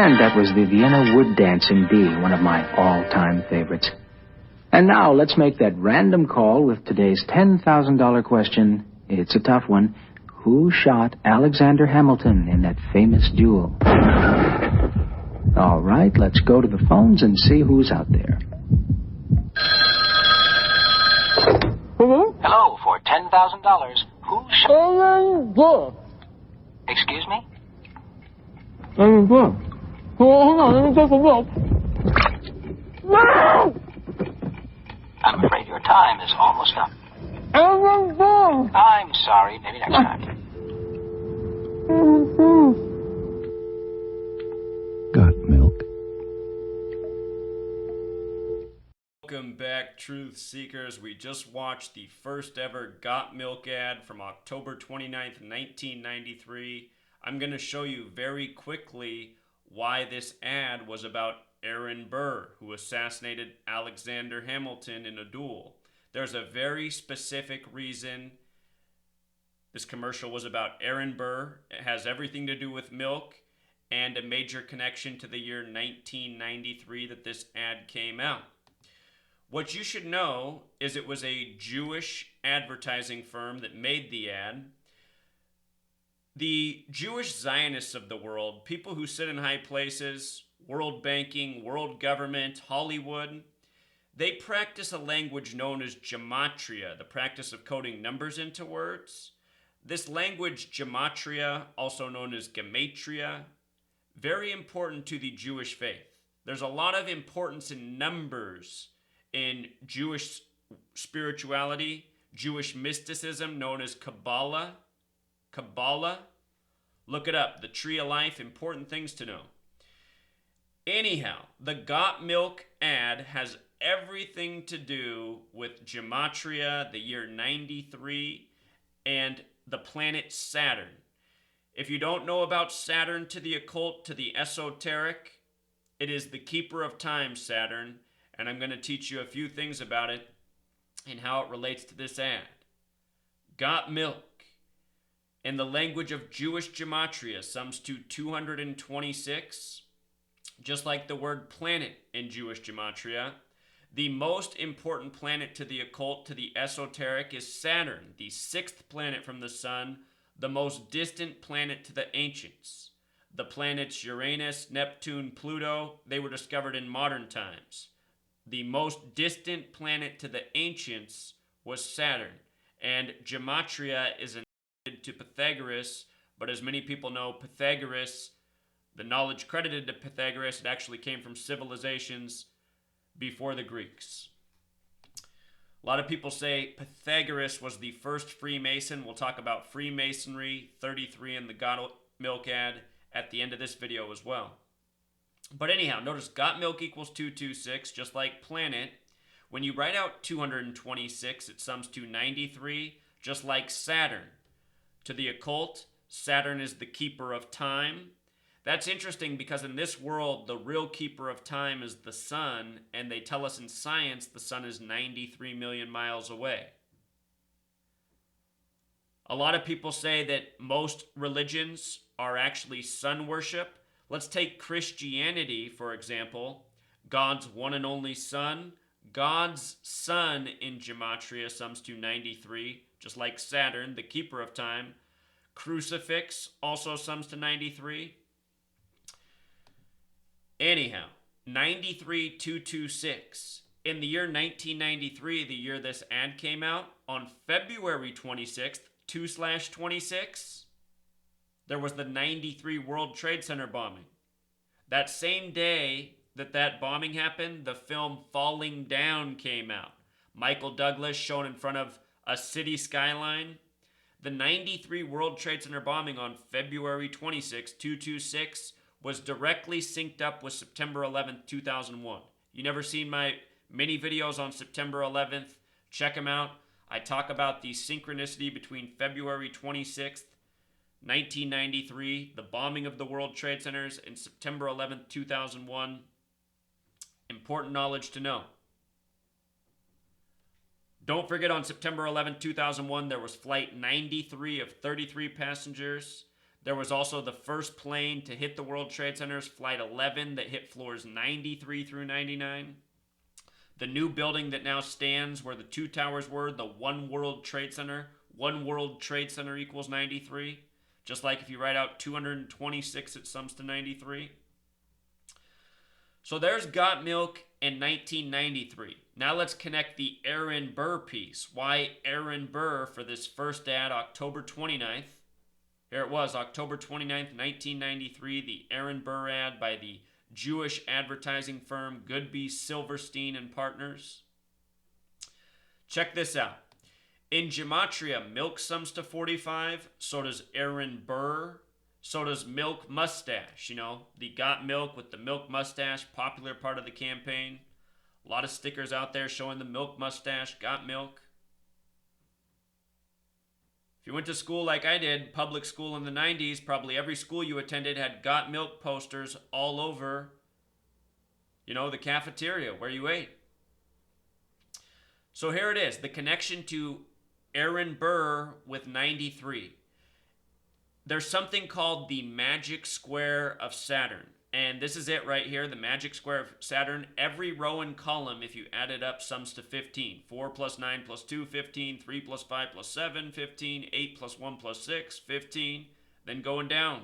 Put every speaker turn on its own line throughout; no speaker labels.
And that was the Vienna Wood Dance in D, one of my all-time favorites. And now let's make that random call with today's $10,000 question. It's a tough one. Who shot Alexander Hamilton in that famous duel? All right, let's go to the phones and see who's out there.
Hello?
Hello, for $10,000. Who shot...
Aaron Burr.
Excuse me?
Aaron Burr. Hold on, let me take a look. No!
I'm afraid your time is almost up.
Aaron Burr.
I'm sorry. Maybe next time.
Aaron Burr.
Got milk.
Welcome back, Truth Seekers. We just watched the first ever Got Milk ad from October 29th, 1993. I'm going to show you very quickly why this ad was about Aaron Burr, who assassinated Alexander Hamilton in a duel. There's a very specific reason this commercial was about Aaron Burr. It has everything to do with milk and a major connection to the year 1993 that this ad came out. What you should know is it was a Jewish advertising firm that made the ad. The Jewish Zionists of the world, people who sit in high places, world banking, world government, Hollywood, they practice a language known as Gematria, the practice of coding numbers into words. This language, Gematria, also known as Gematria, very important to the Jewish faith. There's a lot of importance in numbers in Jewish spirituality, Jewish mysticism known as Kabbalah. Look it up. The Tree of Life, important things to know. Anyhow, the Got Milk ad has everything to do with Gematria, the year 93, and the planet Saturn. If you don't know about Saturn, to the occult, to the esoteric, it is the keeper of time, Saturn, and I'm going to teach you a few things about it and how it relates to this ad. Got Milk. In the language of Jewish Gematria, sums to 226. Just like the word planet in Jewish Gematria, the most important planet to the occult, to the esoteric, is Saturn, the sixth planet from the sun, the most distant planet to the ancients. The planets Uranus, Neptune, Pluto, they were discovered in modern times. The most distant planet to the ancients was Saturn, and Gematria is to Pythagoras, but as many people know, Pythagoras, the knowledge credited to Pythagoras, it actually came from civilizations before the Greeks. A lot of people say Pythagoras was the first Freemason. We'll talk about Freemasonry 33 in the Got Milk ad at the end of this video as well. But anyhow, notice Got Milk equals 226, just like planet. When you write out 226, it sums to 93, just like Saturn. To the occult, Saturn is the keeper of time. That's interesting because in this world, the real keeper of time is the sun, and they tell us in science the sun is 93 million miles away. A lot of people say that most religions are actually sun worship. Let's take Christianity, for example. God's one and only Son. God's Son in Gematria sums to 93, just like Saturn, the keeper of time. Crucifix also sums to 93. Anyhow, 93226. In the year 1993, the year this ad came out, on February 26th, 2/26, there was the 93 World Trade Center bombing. That same day that bombing happened, the film Falling Down came out. Michael Douglas shown in front of a city skyline. The 93 World Trade Center bombing on February 26, 226, was directly synced up with September 11th, 2001. You never seen my mini videos on September 11th? Check them out. I talk about the synchronicity between February 26th, 1993, the bombing of the World Trade Centers, and September 11th, 2001. Important knowledge to know. Don't forget, on September 11th, 2001, there was flight 93 of 33 passengers. There was also the first plane to hit the World Trade Centers, Flight 11, that hit floors 93 through 99. The new building that now stands where the two towers were, the One World Trade Center. One World Trade Center equals 93. Just like if you write out 226, it sums to 93. So there's Got Milk in 1993. Now let's connect the Aaron Burr piece. Why Aaron Burr for this first ad, October 29th. Here it was, October 29th, 1993, the Aaron Burr ad by the Jewish advertising firm Goodby Silverstein and Partners. Check this out. In Gematria, milk sums to 45, so does Aaron Burr, so does Milk Mustache. You know, the Got Milk with the Milk Mustache, popular part of the campaign. A lot of stickers out there showing the Milk Mustache, Got Milk. If you went to school like I did, public school in the 90s, probably every school you attended had Got Milk posters all over, you know, the cafeteria where you ate. So here it is, the connection to Aaron Burr with 93. There's something called the magic square of Saturn. And this is it right here, the magic square of Saturn. Every row and column, if you add it up, sums to 15. 4 plus 9 plus 2, 15. 3 plus 5 plus 7, 15. 8 plus 1 plus 6, 15. Then going down.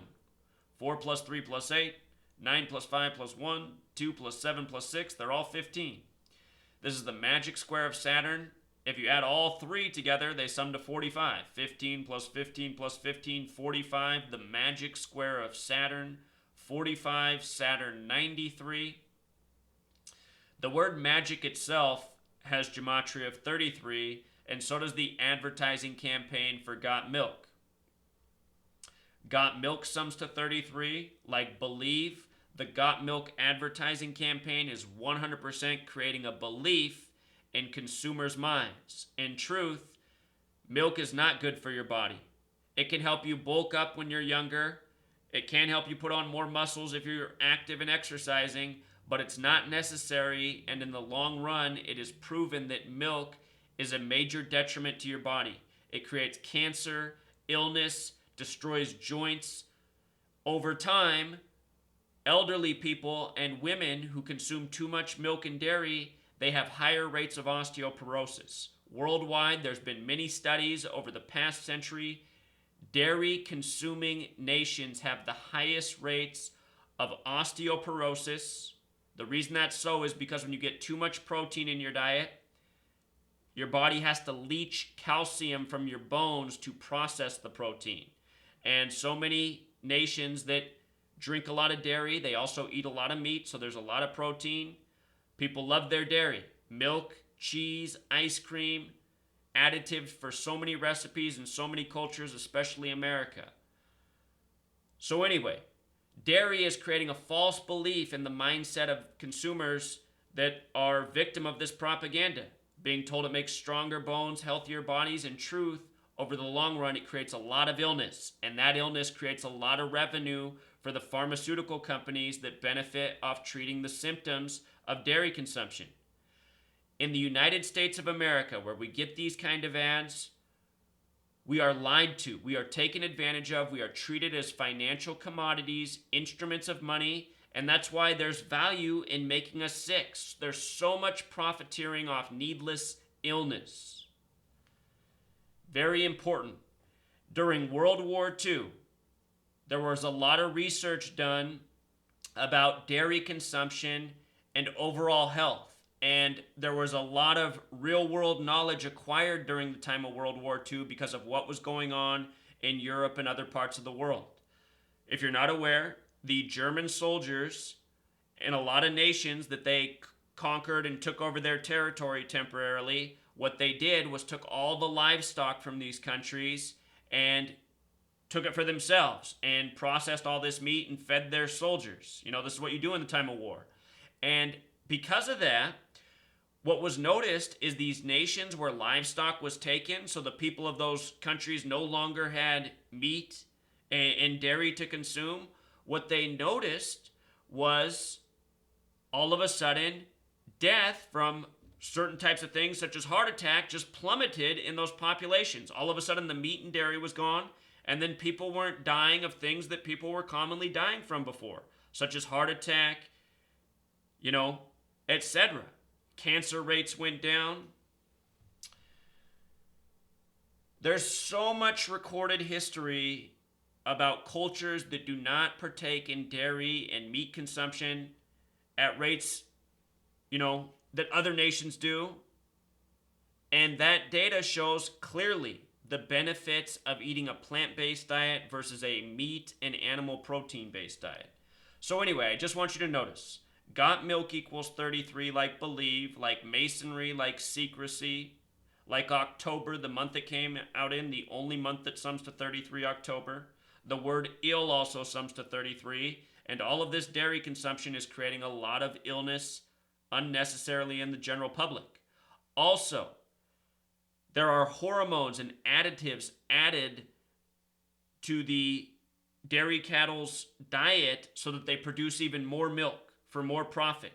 4 plus 3 plus 8. 9 plus 5 plus 1. 2 plus 7 plus 6. They're all 15. This is the magic square of Saturn. If you add all three together, they sum to 45. 15 plus 15 plus 15, 45. The magic square of Saturn. 45, Saturn 93. The word magic itself has gematria of 33, and so does the advertising campaign for Got Milk. Got Milk sums to 33. Like Believe, the Got Milk advertising campaign is 100% creating a belief in consumers' minds. In truth, milk is not good for your body. It can help you bulk up when you're younger. It can help you put on more muscles if you're active and exercising, but it's not necessary, and in the long run, it is proven that milk is a major detriment to your body. It creates cancer, illness, destroys joints. Over time, elderly people and women who consume too much milk and dairy, they have higher rates of osteoporosis. Worldwide, there's been many studies over the past century. Dairy-consuming nations have the highest rates of osteoporosis. The reason that's so is because when you get too much protein in your diet, your body has to leach calcium from your bones to process the protein. And so many nations that drink a lot of dairy, they also eat a lot of meat, so there's a lot of protein. People love their dairy. Milk, cheese, ice cream, additives for so many recipes and so many cultures, especially America. So anyway, dairy is creating a false belief in the mindset of consumers that are victim of this propaganda, being told it makes stronger bones, healthier bodies. In truth, over the long run, it creates a lot of illness, and that illness creates a lot of revenue for the pharmaceutical companies that benefit off treating the symptoms of dairy consumption. In the United States of America, where we get these kind of ads, we are lied to. We are taken advantage of. We are treated as financial commodities, instruments of money, and that's why there's value in making us sick. There's so much profiteering off needless illness. Very important. During World War II, there was a lot of research done about dairy consumption and overall health. And there was a lot of real-world knowledge acquired during the time of World War II because of what was going on in Europe and other parts of the world. If you're not aware, the German soldiers in a lot of nations that they conquered and took over their territory temporarily, what they did was took all the livestock from these countries and took it for themselves and processed all this meat and fed their soldiers. You know, this is what you do in the time of war. And because of that, what was noticed is these nations where livestock was taken, so the people of those countries no longer had meat and dairy to consume, what they noticed was all of a sudden death from certain types of things such as heart attack just plummeted in those populations. All of a sudden the meat and dairy was gone, And then people weren't dying of things that people were commonly dying from before, such as heart attack, etc. Cancer rates went down. There's so much recorded history about cultures that do not partake in dairy and meat consumption at rates, that other nations do. And that data shows clearly the benefits of eating a plant-based diet versus a meat and animal protein-based diet. So anyway, I just want you to notice, got milk equals 33, like believe, like masonry, like secrecy, like October, the month it came out in, the only month that sums to 33, October. The word ill also sums to 33, and all of this dairy consumption is creating a lot of illness unnecessarily in the general public. Also, there are hormones and additives added to the dairy cattle's diet so that they produce even more milk for more profit.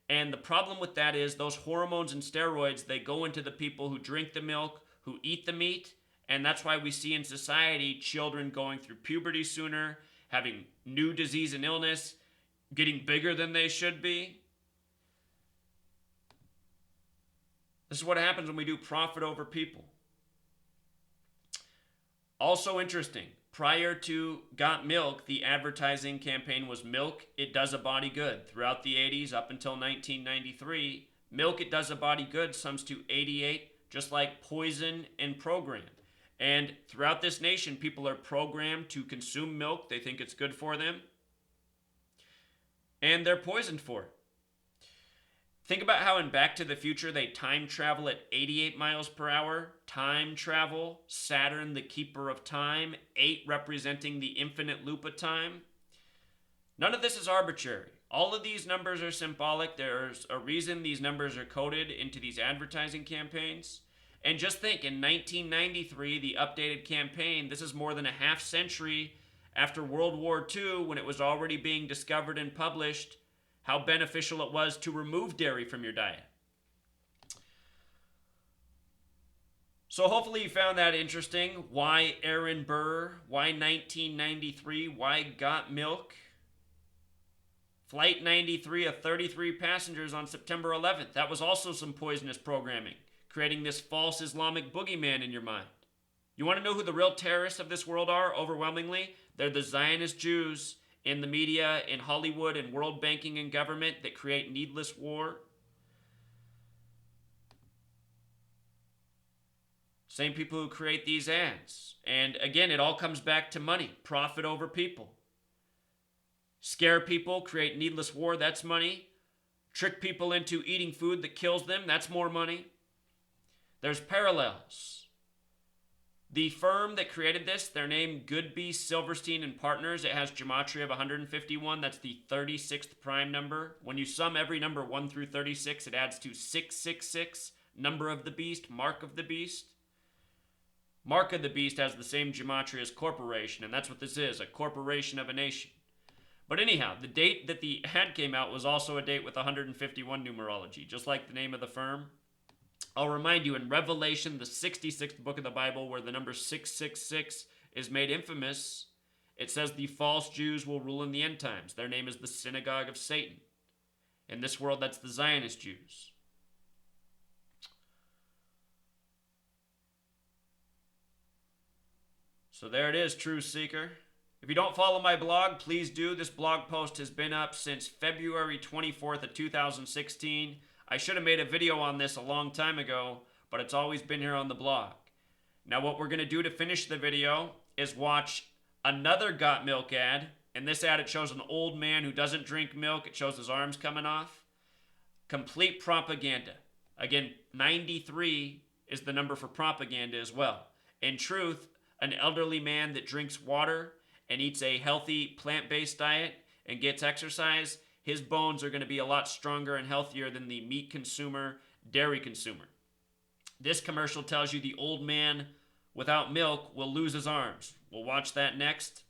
And the problem with that is those hormones and steroids, they go into the people who drink the milk, who eat the meat, and that's why we see in society children going through puberty sooner, having new disease and illness, getting bigger than they should be. This is what happens when we do profit over people. Also interesting, prior to Got Milk, the advertising campaign was milk, it does a body good. Throughout the 80s up until 1993, milk, it does a body good sums to 88, just like poison and program. And throughout this nation, people are programmed to consume milk. They think it's good for them. And they're poisoned for it. Think about how in Back to the Future they time travel at 88 miles per hour. Time travel, Saturn, the keeper of time, 8 representing the infinite loop of time. None of this is arbitrary. All of these numbers are symbolic. There's a reason these numbers are coded into these advertising campaigns. And just think, in 1993, the updated campaign, this is more than a half century after World War II, when it was already being discovered and published how beneficial it was to remove dairy from your diet. So hopefully you found that interesting. Why Aaron Burr? Why 1993? Why Got Milk? Flight 93 of 33 passengers on September 11th. That was also some poisonous programming, creating this false Islamic boogeyman in your mind. You want to know who the real terrorists of this world are? Overwhelmingly, they're the Zionist Jews in the media, in Hollywood, and world banking and government that create needless war. Same people who create these ads. And again, it all comes back to money. Profit over people. Scare people, create needless war, that's money. Trick people into eating food that kills them, that's more money. There's parallels. The firm that created this, their name Goodby, Silverstein and Partners, it has Gematria of 151. That's the 36th prime number. When you sum every number 1 through 36, it adds to 666, number of the beast, mark of the beast. Mark of the beast has the same gematria as corporation, and that's what this is, a corporation of a nation. But anyhow, the date that the ad came out was also a date with 151 numerology, just like the name of the firm. I'll remind you, in Revelation, the 66th book of the Bible, where the number 666 is made infamous, it says the false Jews will rule in the end times. Their name is the synagogue of Satan. In this world, that's the Zionist Jews. So there it is, True Seeker. If you don't follow my blog, please do. This blog post has been up since February 24th of 2016. I should have made a video on this a long time ago, but it's always been here on the blog. Now what we're going to do to finish the video is watch another Got Milk ad. In this ad, it shows an old man who doesn't drink milk. It shows his arms coming off. Complete propaganda. Again, 93 is the number for propaganda as well. In truth, an elderly man that drinks water and eats a healthy plant-based diet and gets exercise, his bones are going to be a lot stronger and healthier than the meat consumer, dairy consumer. This commercial tells you the old man without milk will lose his arms. We'll watch that next.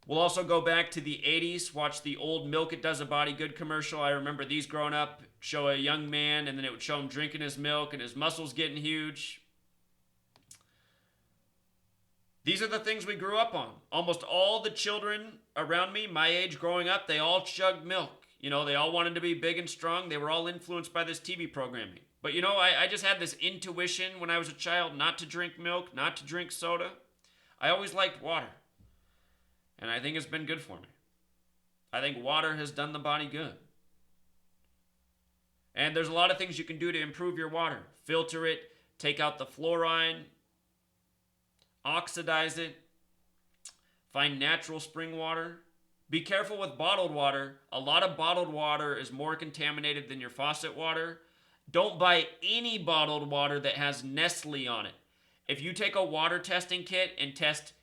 We'll also go back to the 80s, watch the old Milk It Does a Body Good commercial. I remember these growing up, show a young man, and then it would show him drinking his milk and his muscles getting huge. These are the things we grew up on. Almost all the children around me, my age growing up, they all chugged milk. You know, they all wanted to be big and strong. They were all influenced by this TV programming. But you know, I just had this intuition when I was a child not to drink milk, not to drink soda. I always liked water. And I think it's been good for me. I think water has done the body good. And there's a lot of things you can do to improve your water. Filter it, take out the fluoride, oxidize it, find natural spring water. Be careful with bottled water. A lot of bottled water is more contaminated than your faucet water. Don't buy any bottled water that has Nestle on it. If you take a water testing kit and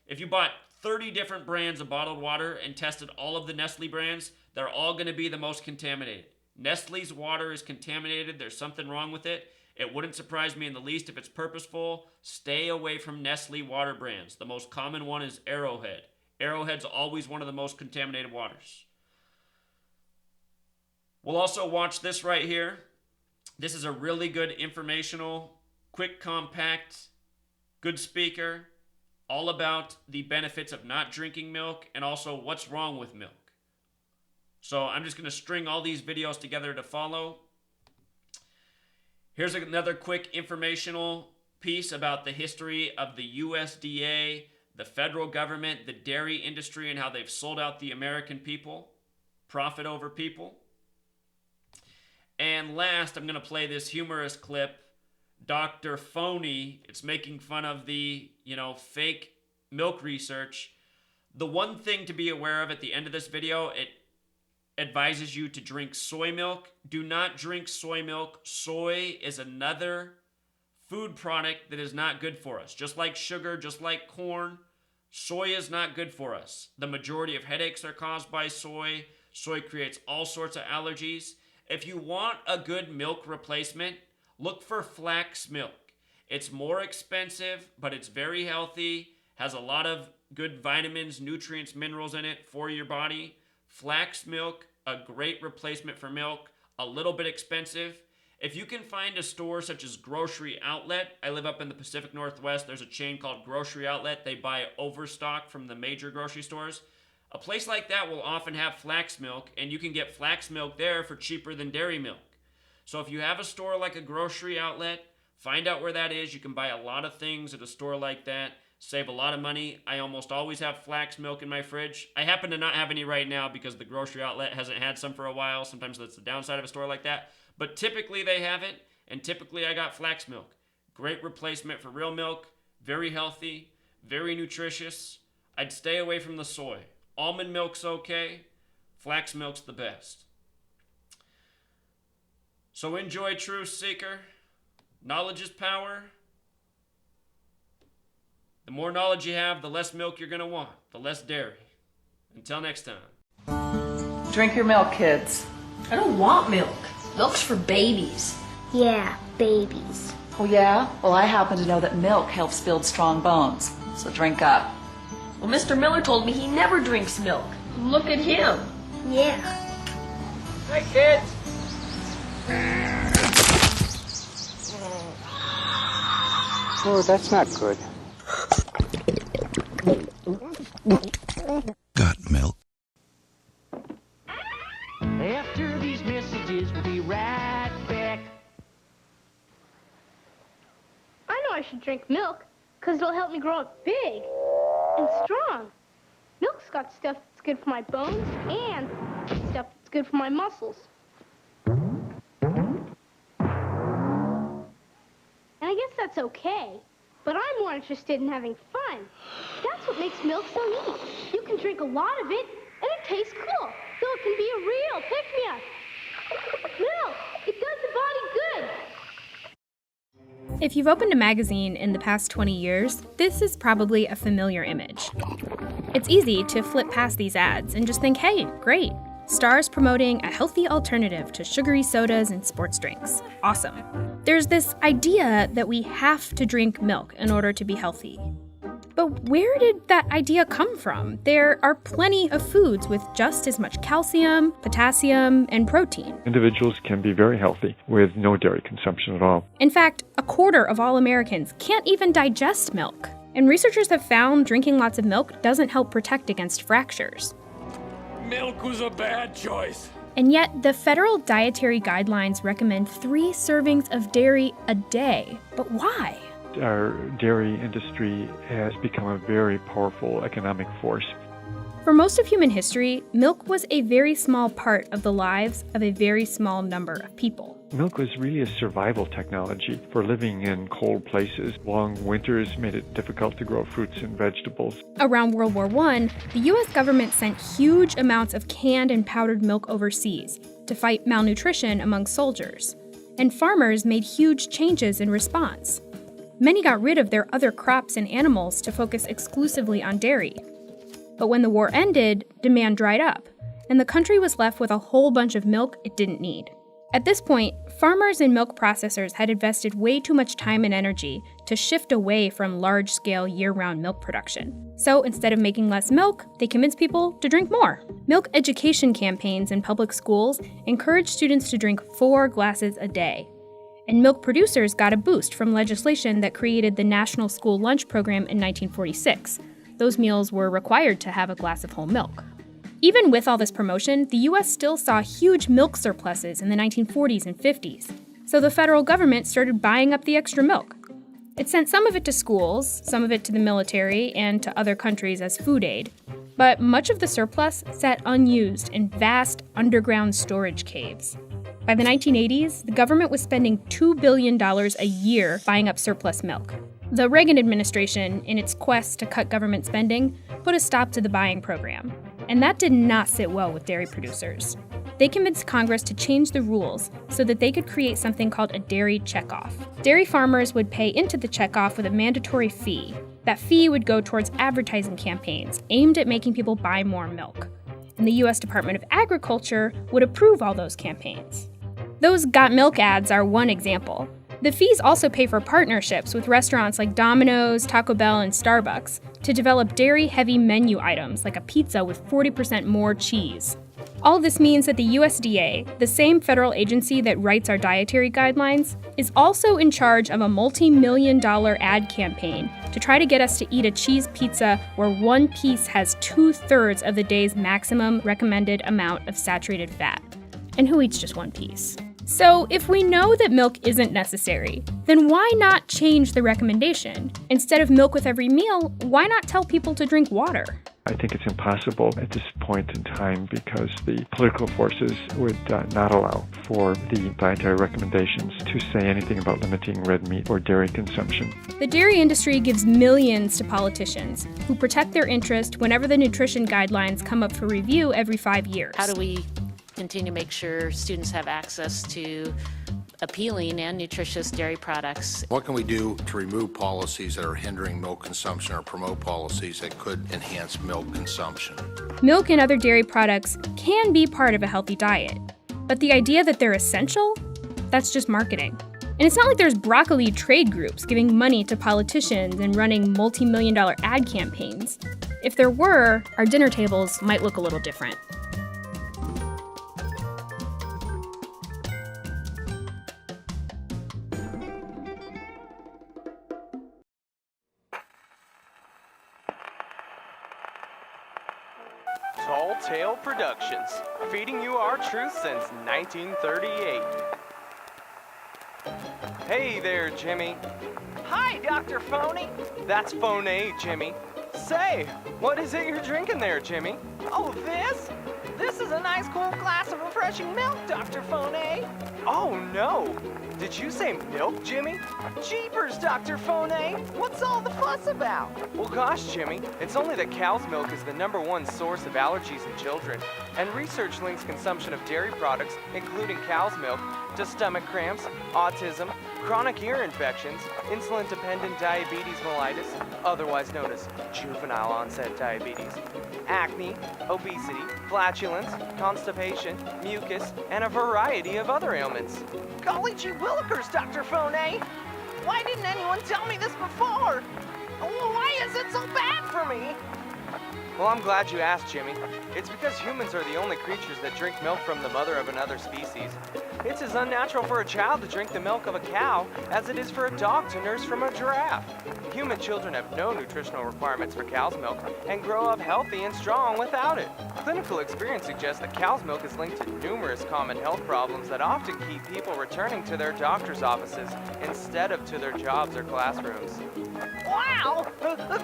if you bought 30 different brands of bottled water and tested all of the Nestle brands, they're all going to be the most contaminated. Nestle's water is contaminated. There's something wrong with it. It wouldn't surprise me in the least if it's purposeful. Stay away from Nestle water brands. The most common one is Arrowhead. Arrowhead's always one of the most contaminated waters. We'll also watch this right here. This is a really good informational, quick, compact, good speaker, all about the benefits of not drinking milk and also what's wrong with milk. So I'm just going to string all these videos together to follow. Here's another quick informational piece about the history of the USDA, the federal government, the dairy industry, and how they've sold out the American people, profit over people. And last, I'm going to play this humorous clip. Dr. Phony, it's making fun of the, fake milk research. The one thing to be aware of at the end of this video, it advises you to drink soy milk. Do not drink soy milk. Soy is another food product that is not good for us. Just like sugar, just like corn, soy is not good for us. The majority of headaches are caused by soy. Soy creates all sorts of allergies. If you want a good milk replacement, look for flax milk. It's more expensive, but it's very healthy, has a lot of good vitamins, nutrients, minerals in it for your body. Flax milk, a great replacement for milk, a little bit expensive. If you can find a store such as Grocery Outlet, I live up in the Pacific Northwest, there's a chain called Grocery Outlet. They buy overstock from the major grocery stores. A place like that will often have flax milk, and you can get flax milk there for cheaper than dairy milk. So if you have a store like a Grocery Outlet, find out where that is. You can buy a lot of things at a store like that, save a lot of money. I almost always have flax milk in my fridge. I happen to not have any right now because the Grocery Outlet hasn't had some for a while. Sometimes that's the downside of a store like that. But typically they have it, and typically I got flax milk. Great replacement for real milk, very healthy, very nutritious. I'd stay away from the soy. Almond milk's okay, flax milk's the best. So enjoy, Truth Seeker. Knowledge is power. The more knowledge you have, the less milk you're going to want, the less dairy. Until next time.
Drink your milk, kids.
I don't want milk. Milk's for babies.
Yeah, babies.
Oh, yeah? Well, I happen to know that milk helps build strong bones. So drink up.
Well, Mr. Miller told me he never drinks milk. Look at him.
Yeah.
Hi, kids.
Oh, that's not good.
Got milk.
After these messages, we'll be right back.
I know I should drink milk, because it'll help me grow up big and strong. Milk's got stuff that's good for my bones and stuff that's good for my muscles. And I guess that's okay, but I'm more interested in having fun. That's what makes milk so neat. You can drink a lot of it, and it tastes cool, so it can be a real pick-me-up. Milk, it does the body good.
If you've opened a magazine in the past 20 years, this is probably a familiar image. It's easy to flip past these ads and just think, hey, great. Stars promoting a healthy alternative to sugary sodas and sports drinks. Awesome. There's this idea that we have to drink milk in order to be healthy. But where did that idea come from? There are plenty of foods with just as much calcium, potassium, and protein.
Individuals can be very healthy with no dairy consumption at all.
In fact, a quarter of all Americans can't even digest milk. And researchers have found drinking lots of milk doesn't help protect against fractures.
Milk was a bad choice.
And yet, the federal dietary guidelines recommend 3 servings of dairy a day. But why?
Our dairy industry has become a very powerful economic force.
For most of human history, milk was a very small part of the lives of a very small number of people.
Milk was really a survival technology for living in cold places. Long winters made it difficult to grow fruits and vegetables.
Around World War I, the U.S. government sent huge amounts of canned and powdered milk overseas to fight malnutrition among soldiers. And farmers made huge changes in response. Many got rid of their other crops and animals to focus exclusively on dairy. But when the war ended, demand dried up, and the country was left with a whole bunch of milk it didn't need. At this point, farmers and milk processors had invested way too much time and energy to shift away from large-scale year-round milk production. So instead of making less milk, they convinced people to drink more. Milk education campaigns in public schools encouraged students to drink 4 glasses a day. And milk producers got a boost from legislation that created the National School Lunch Program in 1946. Those meals were required to have a glass of whole milk. Even with all this promotion, the U.S. still saw huge milk surpluses in the 1940s and 50s. So the federal government started buying up the extra milk. It sent some of it to schools, some of it to the military, and to other countries as food aid. But much of the surplus sat unused in vast underground storage caves. By the 1980s, the government was spending $2 billion a year buying up surplus milk. The Reagan administration, in its quest to cut government spending, put a stop to the buying program. And that did not sit well with dairy producers. They convinced Congress to change the rules so that they could create something called a dairy checkoff. Dairy farmers would pay into the checkoff with a mandatory fee. That fee would go towards advertising campaigns aimed at making people buy more milk. And the U.S. Department of Agriculture would approve all those campaigns. Those Got Milk ads are one example. The fees also pay for partnerships with restaurants like Domino's, Taco Bell, and Starbucks to develop dairy-heavy menu items like a pizza with 40% more cheese. All this means that the USDA, the same federal agency that writes our dietary guidelines, is also in charge of a multi-million-dollar ad campaign to try to get us to eat a cheese pizza where one piece has 2/3 of the day's maximum recommended amount of saturated fat. And who eats just one piece? So if we know that milk isn't necessary, then why not change the recommendation? Instead of milk with every meal, why not tell people to drink water?
I think it's impossible at this point in time because the political forces would not allow for the dietary recommendations to say anything about limiting red meat or dairy consumption.
The dairy industry gives millions to politicians who protect their interest whenever the nutrition guidelines come up for review every 5 years.
How do we continue to make sure students have access to appealing and nutritious dairy products?
What can we do to remove policies that are hindering milk consumption or promote policies that could enhance milk consumption?
Milk and other dairy products can be part of a healthy diet, but the idea that they're essential, that's just marketing. And it's not like there's broccoli trade groups giving money to politicians and running multi-million-dollar ad campaigns. If there were, our dinner tables might look a little different.
Tall Tale Productions, feeding you our truth since 1938. Hey there, Jimmy. Hi, Dr. Phony. That's Phony, Jimmy. Say, what is it you're drinking there, Jimmy? Oh, this? This is a nice cool glass of refreshing milk, Dr. Phony. Oh, no. Did you say milk, Jimmy? Jeepers, Dr. Phony. What's all the fuss about? Well, gosh, Jimmy, it's only that cow's milk is the #1 source of allergies in children, and research links consumption of dairy products, including cow's milk, to stomach cramps, autism, chronic ear infections, insulin-dependent diabetes mellitus, otherwise known as juvenile onset diabetes, acne, obesity, flatulence, constipation, mucus, and a variety of other ailments. Golly gee willikers, Dr. Phony! Why didn't anyone tell me this before? Why is is it so bad for me? Well, I'm glad you asked, Jimmy. It's because humans are the only creatures that drink milk from the mother of another species. It's as unnatural for a child to drink the milk of a cow as it is for a dog to nurse from a giraffe. Human children have no nutritional requirements for cow's milk and grow up healthy and strong without it. Clinical experience suggests that cow's milk is linked to numerous common health problems that often keep people returning to their doctor's offices instead of to their jobs or classrooms. Wow!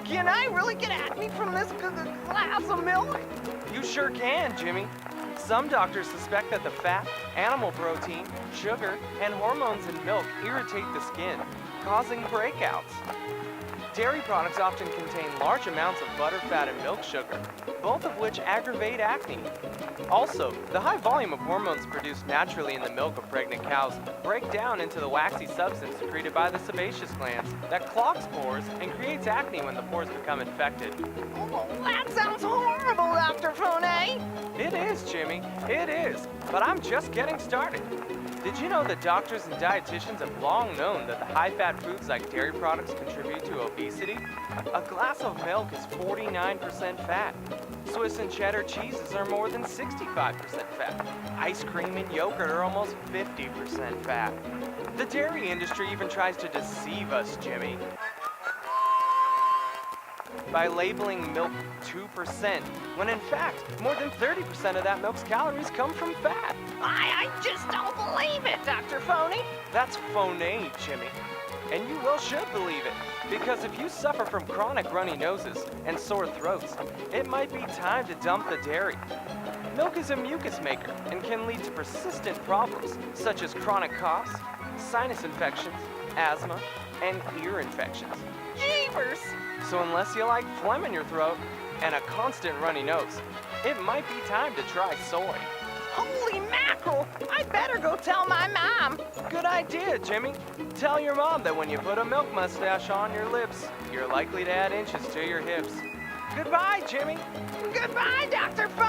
Can I really get acne from this glass of milk? You sure can, Jimmy. Some doctors suspect that the fat, animal protein, sugar, and hormones in milk irritate the skin, causing breakouts. Dairy products often contain large amounts of butter, fat, and milk sugar, both of which aggravate acne. Also, the high volume of hormones produced naturally in the milk of pregnant cows break down into the waxy substance secreted by the sebaceous glands that clogs pores and creates acne when the pores become infected. Oh, that sounds horrible, Dr. Phony! It is, Jimmy, it is. But I'm just getting started. Did you know that doctors and dietitians have long known that the high-fat foods like dairy products contribute to obesity? A glass of milk is 49% fat. Swiss and cheddar cheeses are more than 65% fat. Ice cream and yogurt are almost 50% fat. The dairy industry even tries to deceive us, Jimmy, by labeling milk 2%, when in fact, more than 30% of that milk's calories come from fat. I just don't believe it, Dr. Phony. That's Phony, Jimmy. And you well should believe it, because if you suffer from chronic runny noses and sore throats, it might be time to dump the dairy. Milk is a mucus maker and can lead to persistent problems such as chronic coughs, sinus infections, asthma, and ear infections. Jeepers! So unless you like phlegm in your throat and a constant runny nose, it might be time to try soy. Holy mackerel! I better go tell my mom! Good idea, Jimmy. Tell your mom that when you put a milk mustache on your lips, you're likely to add inches to your hips. Goodbye, Jimmy. Goodbye, Dr. Phony!